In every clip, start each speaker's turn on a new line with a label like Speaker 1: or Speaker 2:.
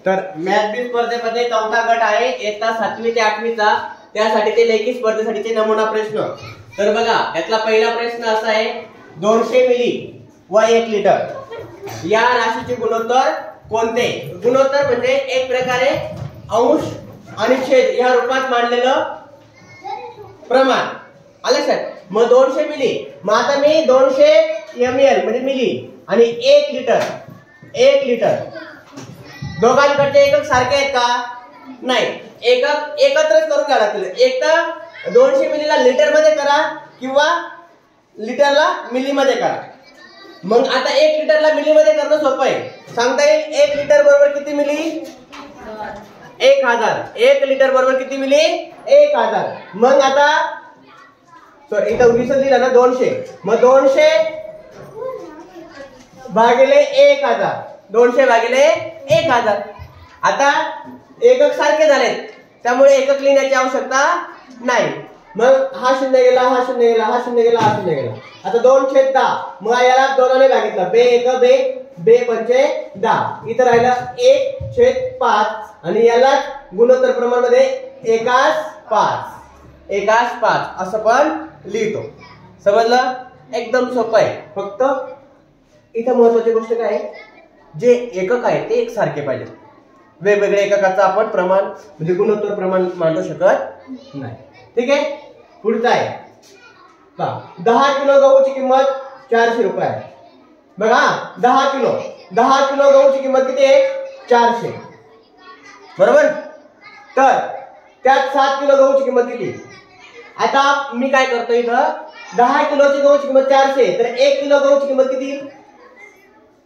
Speaker 1: तर मॅथ बी स्पर्धेमध्ये चौथा गट आहे इयत्ता 7वी ते 8वी चा, त्यासाठी ते लेखी स्पर्धेसाठीचे नमुना प्रश्न। तर बघा यातला पहिला प्रश्न असा आहे 200 मिली व 1 लिटर या राशीचे गुणोत्तर कोणते? गुणोत्तर म्हणजे एक प्रकारे अंश आणि छेद या रूपात मांडलेलं प्रमाण आलं लक्षात। मग 200 मिली, मग आता मी 200 ml म्हणजे मिली आणि 1 लिटर दोघांकडचे एकक सारखे आहेत का? नाही, एकक एकत्रच करून घ्यावं लागतील। एक तर 200 मिलीला लिटर मध्ये करा किंवा लिटरला मिली मध्ये करा। मग आता 1 लिटरला मिली मध्ये करणं सोपं आहे। सांगता येईल 1 लिटर बरोबर किती मिली? 1000। 1 लिटर बरोबर किती मिली? 1000। मग आता इथं 20 दिला ना 200, मग 200 भागिले 1000, 200 भागिले 1000। आता एकक सारखे झालेत त्यामुळे एकक लिहिण्याची आवश्यकता नाही। मग हा शून्य गेला, हा शून्य गेला, हा शून्य गेला, हा शून्य गेला। आता 2/10, मग याला 2 ने भागितलं, बे 1 बे, बे 5 10, इथं राहिलं 1/5 आणि याला गुणोत्तर प्रमाण मध्ये 1:5 असं पण लिहितो। समजलं? एकदम सोपं आहे। फक्त इथं महत्त्वाची गोष्ट काय आहे, जे एकक आहे ते एकसारखे पाहिजे। वेगवेगळ्या एककाचं आपण प्रमाण म्हणजे गुणोत्तर प्रमाण मांडू शकत नाही। ठीक आहे, पुढचा आहे 10 किलो गहूची किंमत 400 रुपये आहे। बघा 10 किलो गहूची किंमत किती आहे? 400 बरोबर। तर त्यात 7 किलो गहूची किंमत किती? आता मी काय करतो इथं 10 किलोची गहूची किंमत 400, तर 1 किलो गहूची किंमत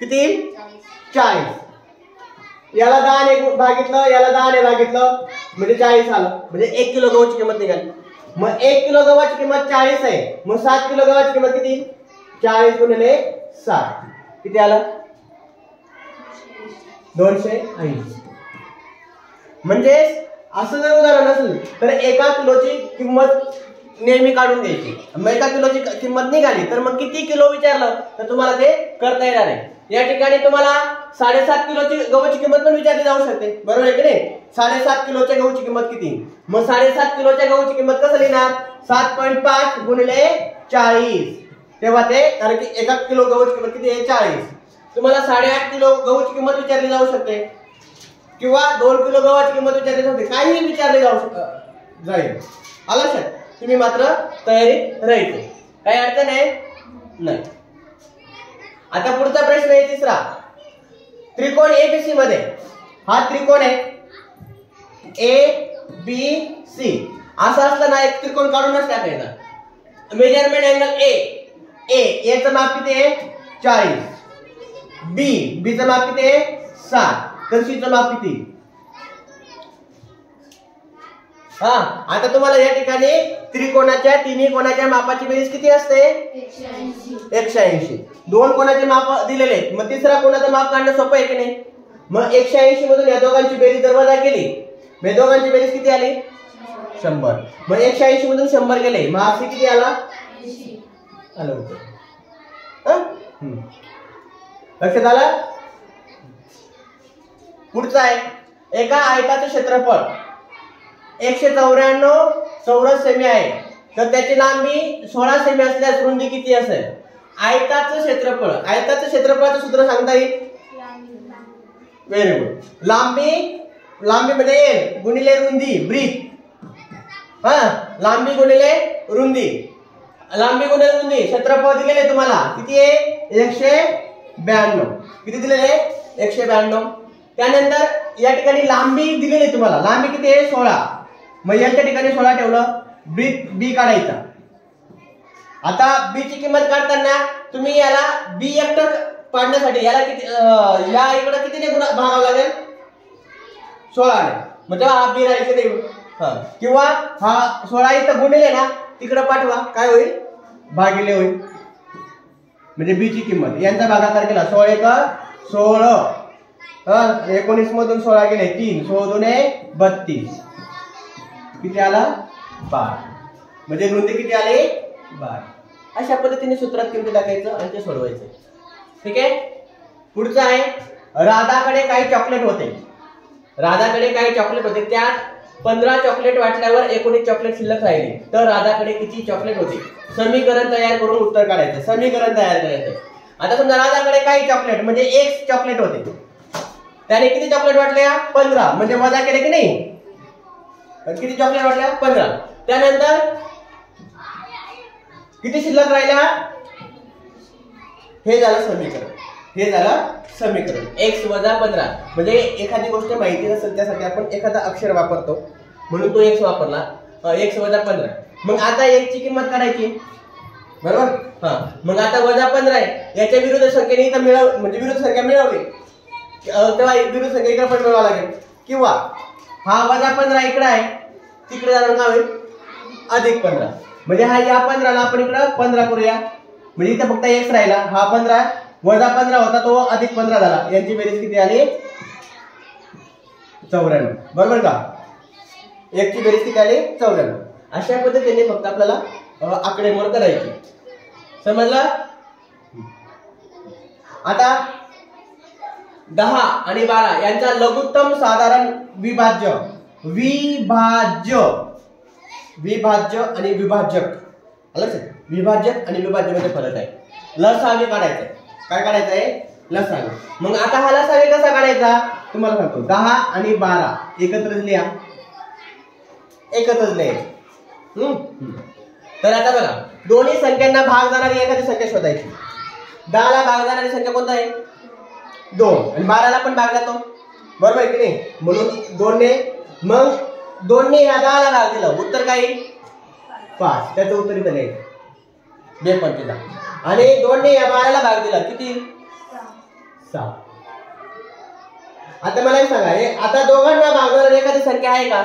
Speaker 1: किती? 40। याला 10 ने भागितलं, याला 10 ने भागितलं म्हणजे 40 आलं, म्हणजे 1 किलो गव्हाची किंमत निघाली। मग 1 किलो गव्हाची किंमत 40 आहे, मग 7 किलो गव्हाची किंमत किती? 40 गुणिले 7 किती आलं? 280। म्हणजे असं जर उदाहरण असेल तर 1 किलोची किंमत नेहमी काढून द्यायची। मग 1 किलोची किंमत निघाली तर मग किती किलो विचारलं तर तुम्हाला ते करता येणार आहे। या ठिकाणी तुम्हाला 7.5 किलोची गव्हाची किंमत पण विचारली जाऊ शकते, बरोबर आहे की नाही? 7.5 किलोच्या गहूची किंमत किती? मग 7.5 किलोच्या गहूची किंमत कसं लिहिणार? 7.5 गुणिले 40, तेव्हा ते, कारण की 1 किलो गहूची किंमत किती आहे? 40। तुम्हाला 8.5 किलो गहूची किंमत विचारली जाऊ शकते किंवा 2 किलो गव्हाची किंमत विचारली जाऊ शकते, काहीही विचारले जाईल। आलं लक्षात? तुम्ही मात्र तयारीत राहायचे, काही अडचण आहे नाही। आता पुढचा प्रश्न आहे तिसरा, त्रिकोण एबीसी मध्ये हा त्रिकोण आहे एबीसी असा असला ना, एक त्रिकोण काढूनच टाकायचा। मेजरमेंट अँगल ए याचं माप किती आहे? 40, बी चं माप किती आहे? 60, तर सी चं माप किती? हा, आता तुम्हाला या ठिकाणी त्रिकोणाच्या तिन्ही कोणाच्या मापाची बेरीज किती असते? 180। 2 कोणाचे माप दिलेले आहेत, मग तिसरा कोणाचं माप काढणं सोपं आहे की नाही? मग 180 मधून या दोघांची बेरीज जर वजा केली, मग दोघांची बेरीज किती आली? 100। मग 180 मधून 100 गेले, मग असे किती आला? 80 आलं होतं। लक्षात आलं? पुढचा आहे, एका आयताचे क्षेत्रफळ 194 चौरस सेमी आहे, तर त्याची लांबी 16 सेमी असल्यास रुंदी किती असेल? आयताचं क्षेत्रफळाचं सूत्र सांगता येईल? Very good. लांबी म्हणजे एल गुणिले रुंदी ब्रीथ। लांबी गुणिले रुंदी, क्षेत्रफळ दिलेले तुम्हाला किती आहे? 192। किती दिलेले? 192। त्यानंतर या ठिकाणी लांबी दिलेली तुम्हाला, लांबी किती आहे? 16, मग याच्या ठिकाणी 16 ठेवलं, बी काढायचा। आता बी ची किंमत काढताना तुम्ही याला बी एकटं पाडण्यासाठी याला किती, या इकडे कितीने भागावं लागेल? 16 ने, म्हणजे हा बी राहायचं नाही। किंवा हा 16 इथं गुणिले ना तिकडे पाठवा, काय होईल? भागिले होईल, म्हणजे बी ची किंमत यांचा भागाकार केला 16 16, 19 मधून 16 गेले 3, 16 दुने 32, किती आला? 12, म्हणजे रुंदी किती आली? 12। अशा पद्धतीने सूत्रात किमती टाकायचं आणि ते सोडवायचं। ठीक आहे, पुढचं आहे, राधाकडे काही चॉकलेट होते राधाकडे काही चॉकलेट होते, त्यात 15 चॉकलेट वाटल्यावर 19 चॉकलेट शिल्लक राहिली, तर राधाकडे किती चॉकलेट होते? समीकरण तयार करून उत्तर काढायचं. समीकरण तयार करायचं. आता समजा राधाकडे काही चॉकलेट म्हणजे एक चॉकलेट होते, त्याने किती चॉकलेट वाटल्या? 15, म्हणजे वजा केले की नाही? किती चॉकलेट वाटल्या? 15. त्यानंतर किती शिल्लक राहिल्या? हे झालं समीकरण. हे झालं समीकरण. x वजा 15. म्हणजे एखादी गोष्ट माहिती नसेल त्यासाठी आपण एखादा अक्षर वापरतो, म्हणून तो x वापरला. x वजा 15. मग आता x ची किंमत काढायची, बरोबर? हा, मग आता वजा 15 आहे, याच्या विरुद्ध संख्येने इथं म्हणजे विरुद्ध संख्या मिळवली तेव्हा विरुद्ध संख्या इकडे पण मिळवावं लागेल. किंवा हा वजा 15 इकडे आहे, तिकडे जाणार काय होईल? अधिक 15. म्हणजे हा या 15ला आपण इकडे 15 करूया, म्हणजे इथं फक्त x राहिला. हा 15 वजा 15 होता, तो अधिक 15 झाला. यांची बेरीज किती आली? 94. बरोबर का? x ची बेरीज किती आली? 94. अशा पद्धतीने फक्त आपल्याला आकडेमोड करायची. समजलं? आता 10 आणि 12 यांचा लघुत्तम साधारण विभाज्य आणि विभाजक. विभाजक आणि विभाज्य मध्ये फरक आहे. लसावी काढायचा. काय काढायचं आहे? लसावी. मग आता हा लसावी कसा काढायचा तुम्हाला सांगतो. 10 आणि 12 एकत्रच लिहा. एकत्रच लिहा. तर आता बघा, दोन्ही संख्यांना भाग जाणारी एखादी संख्या शोधायची. 10 ला भाग जाणारी संख्या कोणता आहे? 2. आणि 12 ला पण भाग जातो, बरोबर आहे की नाही? म्हणून 2 ने, मग 2 ने या 10 ला भाग दिला, उत्तर काय? 5. त्याचं उत्तर इथं लिहायचं. 2 आणि 2 ने या 12 ला भाग दिला, किती? 6. आता मला एक सांगा, आता दोघांना भाग जाणारी एखादी संख्या आहे का?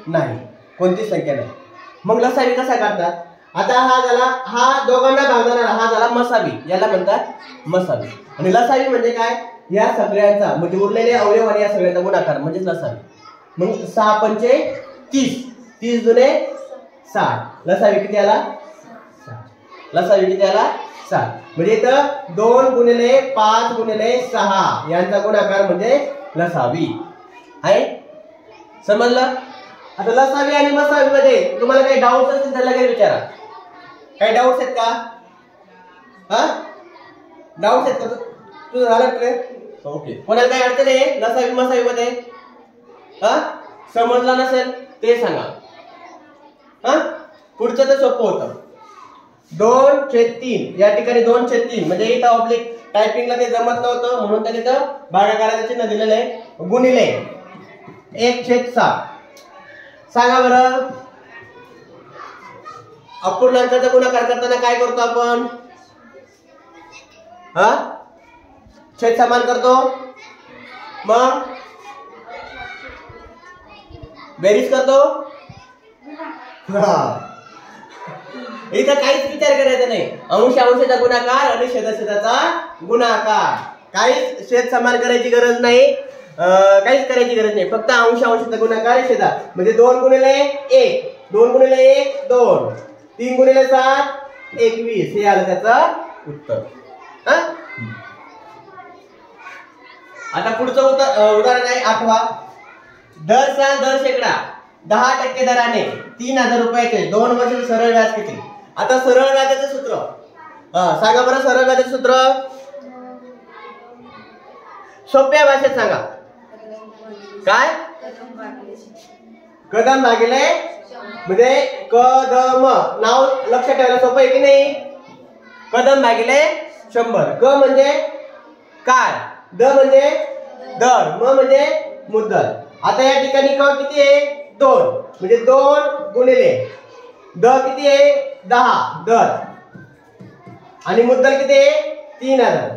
Speaker 1: नाही, कोणती संख्या नाही. मग लसावी कसा काढतात? आता हा झाला, हा दोघांना भाग जाणारा, हा झाला मसावी, याला म्हणतात मसावी. आणि लसावी म्हणजे काय? या सगळ्यांचा म्हणजे उरलेले अवयव आणि या सगळ्यांचा गुणाकार म्हणजेच लसावी. मग 6 पंचे 30, 30 दुने 60. लसावी किती आला? 6. लसावी किती आला? 7. म्हणजे इथं 2 गुणिले 5 गुणिले 6 यांचा गुणाकार म्हणजे लसावी आहे. समजलं? आता लसावी आणि मसावी मध्ये तुम्हाला काही डाऊट असतील तर लगेच विचारा. काही डाऊट्स आहेत का? हा, डाऊट्स आहेत का? तुझं झालं क्लिअर? ओके. कोणाला काही अडचण आहे लसावी मसावी मध्ये? हा, समजलं नसेल ते सांगा. हा, पुढचं तर सोपं होतं. 2/3 या ठिकाणी 2/3 म्हणजे इथं ऑब्लिक टायपिंगला ते जमत नव्हतं म्हणून त्याने इथं भागाकाराचं चिन्ह दिलेलं आहे. गुणिले 1/7. सांगा बरं, अपूर्णांकाचा गुणाकार करताना काय करतो आपण? हा, छेद समान करतो, मग बेरीज करतो. इथं काहीच विचार करायचा नाही. अंश अंशाचा गुणाकार आणि छेदाचा गुणाकार. काहीच छेद समान करायची गरज नाही, काहीच करायची गरज नाही. फक्त अंश अंशाचा गुणाकार छेदा. म्हणजे 2 गुणिले 1, 2 गुणिले 1 2, 3 गुणिले 7 21. हे आलं त्याचं उत्तर. आता पुढचं उदाहरण आहे 8वा. दर साल दर शेकडा 10% दराने 3000 रुपयाचे 2 वर्ष सरळ व्याज किती? आता सरळ व्याजाचे सूत्र सांगा बरं. सरळ व्याजाचे सूत्र सोप्या भाषेत सांगा. काय? कदम भागिले, म्हणजे कदम नाव लक्षात ठेवायला सोपं आहे की नाही? कदम भागिले 100. क म्हणजे काय, द म्हणजे दर, म म्हणजे मुद्दल. आता या ठिकाणी क किती आहे? 2. म्हणजे 2 गुणिले द किती आहे? 10 दर, आणि मुद्दल किती आहे? 3000.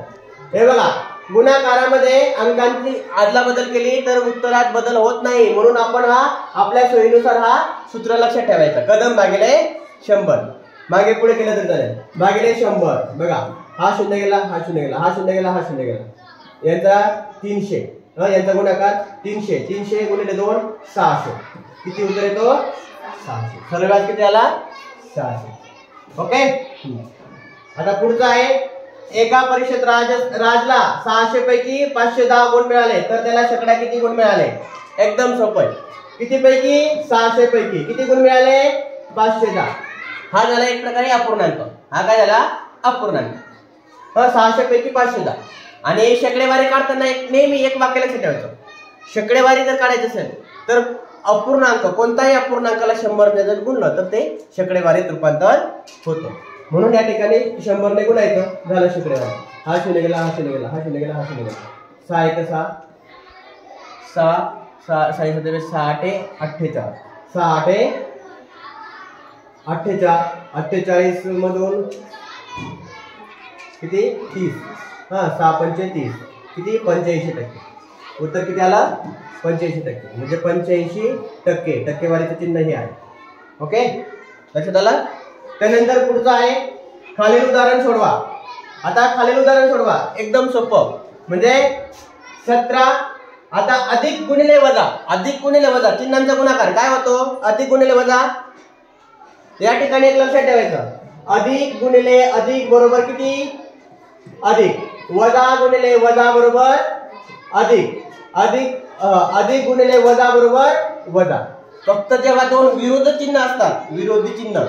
Speaker 1: हे बघा, गुणाकारामध्ये अंकांची आदला बदल केली तर उत्तरात बदल होत नाही, म्हणून आपण हा आपल्या सोयीनुसार हा सूत्र लक्षात ठेवायचा. कदम भागिले 100. मागे पुढे केलं तर चालेल. भागिले 100. बघा, हा शून्य गेला, हा शून्य गेला, हा शून्य गेला, हा शून्य गेला. यांचा 300, यांचा गुणाकार 300. 300 गुणिले 2 600. किती उत्तर येतो? 600. सरळ व्याज किती आला? 600. ओके. आता पुढचा आहे एका परीक्षेत राजला 600 पैकी 510 गुण मिळाले तर त्याला शेकडा किती गुण मिळाले? एकदम सोपं. किती पैकी? 600 पैकी किती गुण मिळाले? 510. हा झाला एक प्रकारे अपूर्णांक. हा काय झाला? अपूर्णांक. 600 पैकी 510. आणि शेकडेवारी काढताना नेहमी एक वाक्य लक्षात ठेवायचं. शेकडेवारी जर काढायचं असेल तर अपूर्णांक कोणताही अपूर्णांकाला 100 ने जर गुणलं तर ते शेकडेवारीत रूपांतर होतं. म्हणून या ठिकाणी 100 ने गुणायचं झालं शेकडेवारी. हा 0 गेला, हा 0 गेला, हा 0 गेला, हा 0 गेला. 6 1 6 6 6 6 7 6 8 48 6 8 48 48 मधून किती? 30. 6 पंचे 30 किती? 85%. उत्तर किती आलं? 85%. म्हणजे 85%. टक्केवारीचं चिन्ह हे आहे. ओके, लक्षात आलं? त्यानंतर पुढचं आहे खालील उदाहरण सोडवा. आता खालील उदाहरण सोडवा एकदम सोपं. म्हणजे 17 आता अधिक गुणिले वजा, अधिक गुणिले वजा चिन्हांचा गुणाकार काय होतो? अधिक गुणिले वजा. या ठिकाणी एक लक्षात ठेवायचं. अधिक गुणिले अधिक बरोबर किती? अधिक. वजा गुणिले वजा बरोबर अधिक. अधिक गुणिले वजा बरोबर वजा. फक्त जेव्हा दोन विरोधी चिन्ह असतात, विरोधी चिन्ह,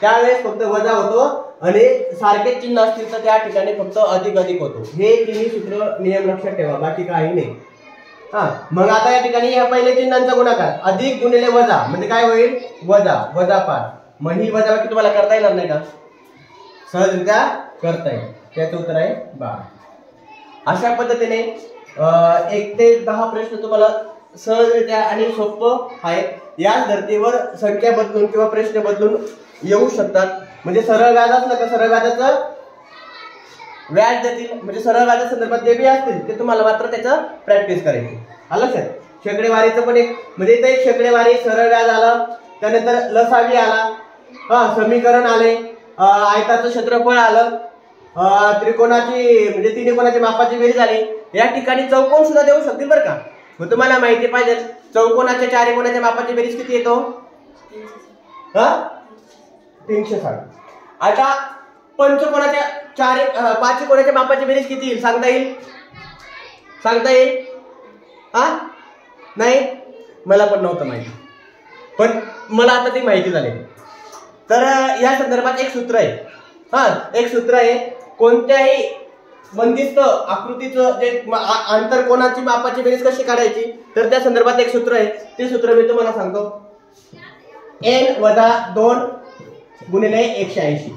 Speaker 1: त्यावेळेस फक्त वजा होतो आणि सारखे चिन्ह असतील तर त्या ठिकाणी फक्त अधिक अधिक होतो. हे तिन्ही सूत्र नियम लक्षात ठेवा, बाकी काही नाही. मग आता या ठिकाणी या पहिले चिन्हांचा गुणाकार अधिक गुणिले वजा म्हणजे काय होईल? वजा. वजा 5. मग ही वजाबाकी तुम्हाला करता येणार नाही का? सहजरित्या करता येईल. त्याचं उत्तर आहे 12. अशा पद्धतीने 1 ते 10 प्रश्न तुम्हाला सहजरित्या आणि सोपं आहेत. याच धर्तीवर संख्या बदलून किंवा प्रश्न बदलून येऊ शकतात. म्हणजे सरळ व्याज असलं का सरळ व्याजाचं व्याज देतील. म्हणजे सरळ व्याजा संदर्भात जे बी असतील ते तुम्हाला मात्र त्याचं प्रॅक्टिस करायची. आलं लक्षात? शेकडेवारीचं पण एक म्हणजे इथे एक शेकडेवारी, सरळ व्याज आलं, त्यानंतर लसावी आला, समीकरण आले, आयताचं क्षेत्रफळ आलं, त्रिकोणाची म्हणजे तिन्ही कोणाची मापाची बेरीज झाली. या ठिकाणी चौकोन सुद्धा देऊ शकतील बरं का. मग तुम्हाला माहिती पाहिजे चौकोनाच्या चारी कोणाच्या मापाची बेरीज किती येतो? 360. आता पंचकोनाच्या पाच कोणाच्या मापाची बेरीज किती येईल सांगता येईल? सांगता येईल? नाही, मला पण नव्हतं माहिती, पण मला आता ती माहिती झाली. तर या संदर्भात एक सूत्र आहे. एक सूत्र आहे. कोणत्याही बंदिस्त आकृतीचं जे आंतरकोनाची मापाची बेरीज कशी काढायची तर त्या संदर्भात एक सूत्र आहे. ते सूत्र मी तुम्हाला सांगतो. n-2 गुणिले 180.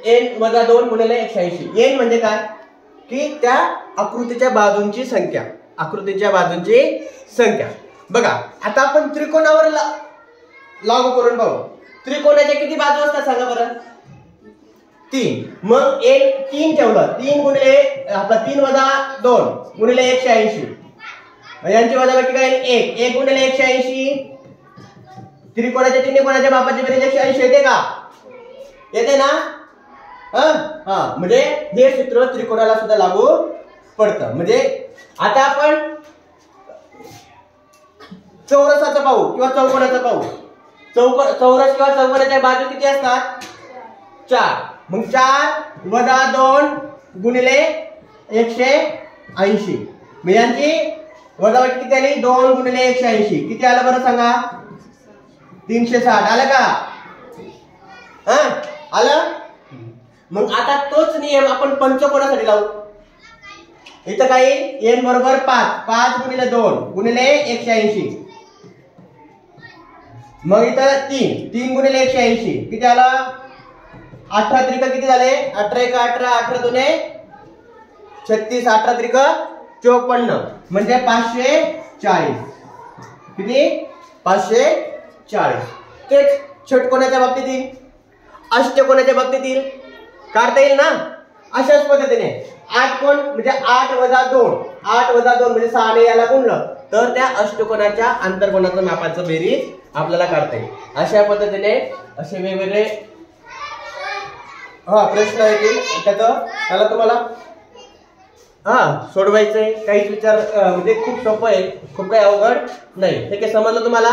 Speaker 1: n-2 गुणिले 180. n म्हणजे काय? की त्या आकृतीच्या बाजूंची संख्या. आकृतीच्या बाजूंची संख्या. बघा आता आपण त्रिकोणावर लागू करून पाहू. त्रिकोणाच्या किती बाजू असतात सांगा बरं? 3. मग 3 ठेवलं. 3 गुणिले आपला 3-2 गुणिले 180. यांची वजाबाकी काय? 1 गुणिले 180. त्रिकोणाच्या तिन्ही कोणाच्या मापाची बेरीज 180 येते का? येते ना? म्हणजे हे सूत्र त्रिकोणाला सुद्धा लागू पडतं. म्हणजे आता आपण चौरसाचं पाहू किंवा चौकोनाचं पाहू. चौरस किंवा चौकोनाच्या बाजू किती असतात? 4. मग 4 - 2 गुणिले 180. मग यांची वजाबाकी किती आली? 2 गुणिले 180 किती आलं बरं सांगा? 360 आलं का? आलं. मग आता तोच नियम आपण पंचकोनासाठी लावू. इथं काय? n बरोबर 5 गुणिले 2 गुणिले 180. मग इथं 3 गुणिले 180 किती आलं? 18 त्रिक किती झाले? 18 1 18 18 2 36 18 त्रिक 54 म्हणजे 540. किती? 540. तेच षटकोनाच्या बाबतीत येईल, अष्टकोनाच्या बाबतीत येईल, काढता येईल ना? अशाच पद्धतीने 8 कोण म्हणजे 8 - 2 8 - 2 म्हणजे 6 ने याला गुणलं तर त्या अष्टकोनाच्या आंतरकोनाचं मापाचं बेरीज आपल्याला काढता येईल. अशा पद्धतीने असे वेगवेगळे प्रश्न येतील. त्याला तुम्हाला सोडवायचंय. काहीच विचार म्हणजे खूप सोपं आहे, खूप काही अवघड नाही. ठीक आहे, समजलं तुम्हाला?